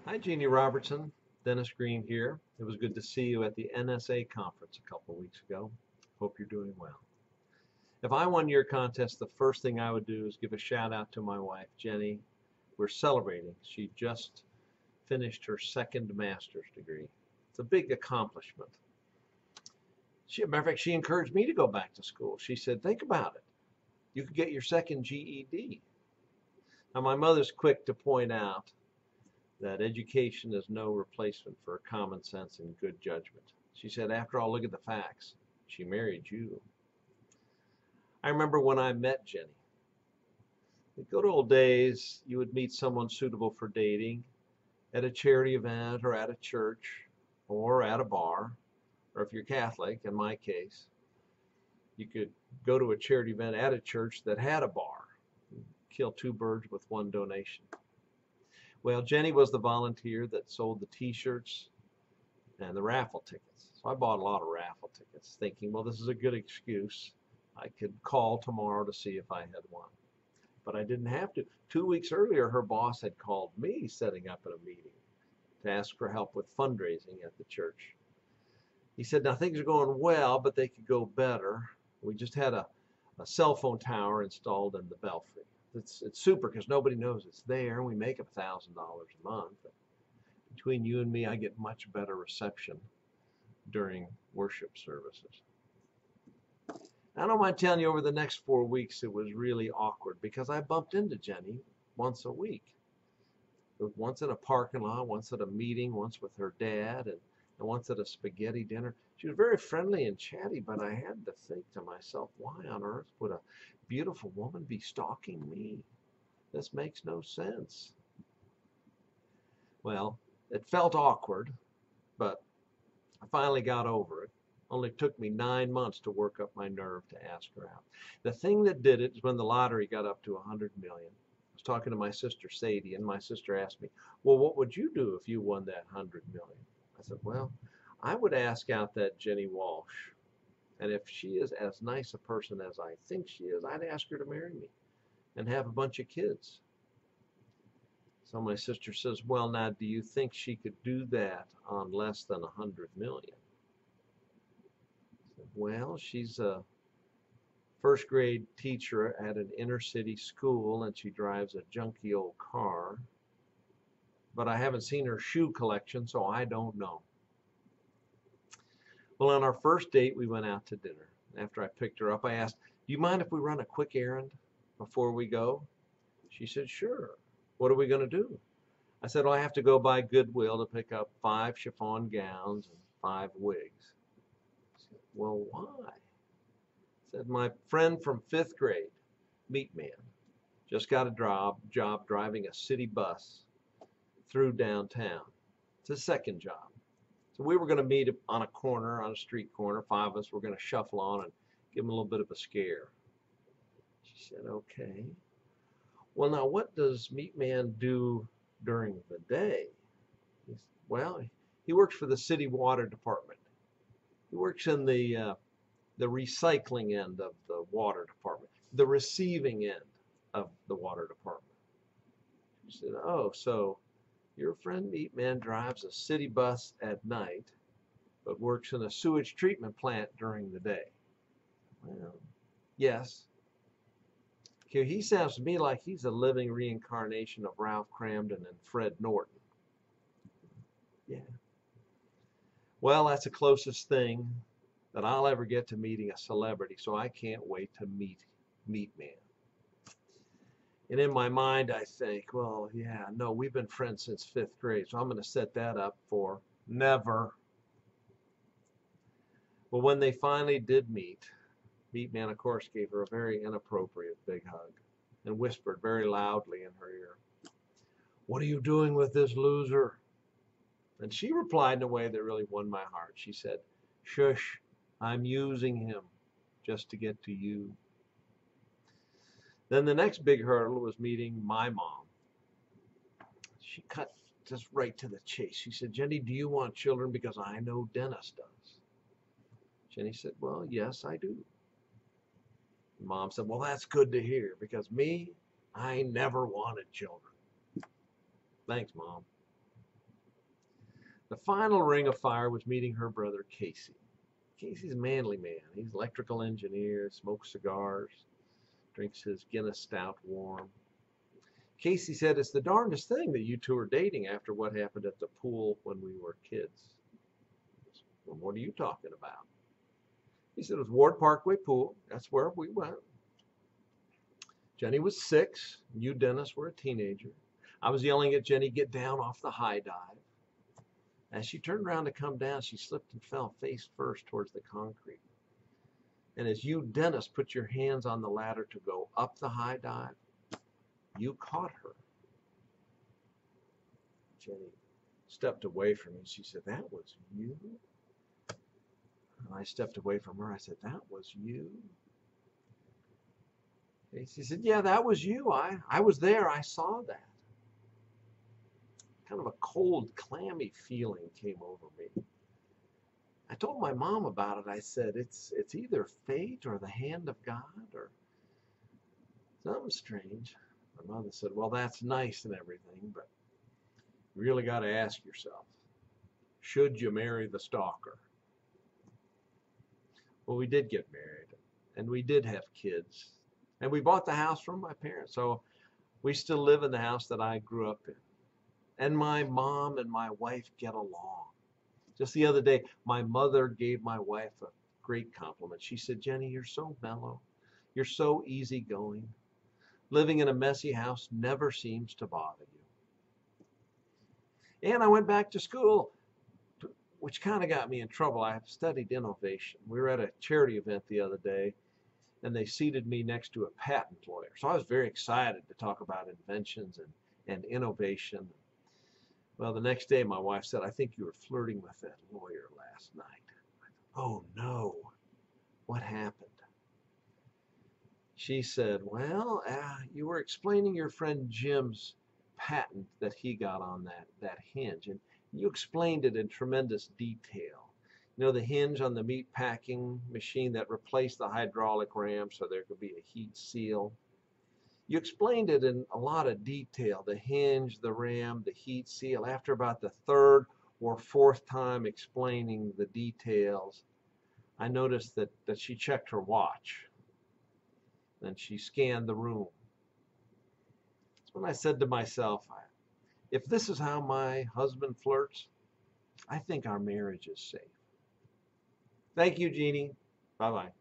Hi, Jeanne Robertson. Denis Greene here. It was good to see you at the NSA conference a couple of weeks ago. Hope you're doing well. If I won your contest, the first thing I would do is give a shout out to my wife, Jenny. We're celebrating. She just finished her second master's degree. It's a big accomplishment. Matter of fact, she encouraged me to go back to school. She said, think about it. You could get your second GED. Now, my mother's quick to point out that education is no replacement for common sense and good judgment. She said, after all, look at the facts. She married you. I remember when I met Jenny. In good old days, you would meet someone suitable for dating at a charity event or at a church or at a bar, or if you're Catholic, in my case, you could go to a charity event at a church that had a bar, kill two birds with one donation. Well, Jenny was the volunteer that sold the t-shirts and the raffle tickets. So I bought a lot of raffle tickets thinking, well, this is a good excuse. I could call tomorrow to see if I had won. But I didn't have to. 2 weeks earlier, her boss had called me setting up at a meeting to ask for help with fundraising at the church. He said, now things are going well, but they could go better. We just had a cell phone tower installed in the belfry. It's super because nobody knows it's there. We make $1,000 a month. Between you and me, I get much better reception during worship services. I don't mind telling you, over the next 4 weeks, it was really awkward because I bumped into Jenny once a week. Once in a parking lot, once at a meeting, once with her dad, and once at a spaghetti dinner. She was very friendly and chatty, but I had to think to myself, why on earth would a beautiful woman be stalking me? This makes no sense. Well, it felt awkward, but I finally got over it. Only took me 9 months to work up my nerve to ask her out. The thing that did it is when the lottery got up to 100 million. I was talking to my sister Sadie, and my sister asked me, well, what would you do if you won that 100 million? I said, well, I would ask out that Jenny Walsh. And if she is as nice a person as I think she is, I'd ask her to marry me and have a bunch of kids. So my sister says, well, now, do you think she could do that on less than 100 million? I said, well, she's a first grade teacher at an inner city school, and she drives a junky old car. But I haven't seen her shoe collection, so I don't know. Well, on our first date, we went out to dinner. After I picked her up, I asked, do you mind if we run a quick errand before we go? She said, sure. What are we going to do? I said, well, I have to go by Goodwill to pick up 5 chiffon gowns and 5 wigs. She said, well, why? I said, my friend from 5th grade, Meat Man, just got a job driving a city bus through downtown. It's his second job. So we were going to meet on a corner, on a street corner. 5 of us were going to shuffle on and give him a little bit of a scare. She said, okay. Well, now, what does Meat Man do during the day? He said, well, he works for the city water department. He works in the recycling end of the water department, the receiving end of the water department. She said, oh, so your friend Meat Man drives a city bus at night, but works in a sewage treatment plant during the day. Well, yes. Okay, he sounds to me like he's a living reincarnation of Ralph Cramden and Fred Norton. Yeah. Well, that's the closest thing that I'll ever get to meeting a celebrity, so I can't wait to meet Meat Man. And in my mind, I think, well, yeah, no, we've been friends since 5th grade, so I'm going to set that up for never. Well, when they finally did meet, Meat Man, of course, gave her a very inappropriate big hug and whispered very loudly in her ear, what are you doing with this loser? And she replied in a way that really won my heart. She said, shush, I'm using him just to get to you. Then the next big hurdle was meeting my mom. She cut just right to the chase. She said, Jenny, do you want children? Because I know Dennis does. Jenny said, well, yes, I do. Mom said, well, that's good to hear, because me, I never wanted children. Thanks, Mom. The final ring of fire was meeting her brother Casey. Casey's a manly man. He's an electrical engineer, smokes cigars, drinks his Guinness stout warm. Casey said, "It's the darndest thing that you two are dating after what happened at the pool when we were kids." Well, what are you talking about? He said, "It was Ward Parkway Pool. That's where we went. Jenny was 6. You, Dennis, were a teenager. I was yelling at Jenny, 'Get down off the high dive.' As she turned around to come down, she slipped and fell face first towards the concrete. And as you, Dennis, put your hands on the ladder to go up the high dive, you caught her." Jenny stepped away from me. She said, "That was you?" And I stepped away from her. I said, "That was you?" She said, "Yeah, that was you. I was there. I saw that." Kind of a cold, clammy feeling came over me. I told my mom about it. I said, it's either fate or the hand of God or something strange. My mother said, "Well, that's nice and everything, but you really got to ask yourself, should you marry the stalker?" Well, we did get married, and we did have kids, and we bought the house from my parents, so we still live in the house that I grew up in. And my mom and my wife get along. Just the other day, my mother gave my wife a great compliment. She said, "Jenny, you're so mellow. You're so easygoing. Living in a messy house never seems to bother you." And I went back to school, which kind of got me in trouble. I studied innovation. We were at a charity event the other day, and they seated me next to a patent lawyer. So I was very excited to talk about inventions and innovation. Well, the next day, my wife said, "I think you were flirting with that lawyer last night." Oh, no. What happened? She said, "Well, you were explaining your friend Jim's patent that he got on that hinge, and you explained it in tremendous detail. You know, the hinge on the meat packing machine that replaced the hydraulic ram so there could be a heat seal. You explained it in a lot of detail, the hinge, the ram, the heat seal. After about the third or fourth time explaining the details, I noticed that she checked her watch. Then she scanned the room. That's when I said to myself, if this is how my husband flirts, I think our marriage is safe." Thank you, Jeannie. Bye-bye.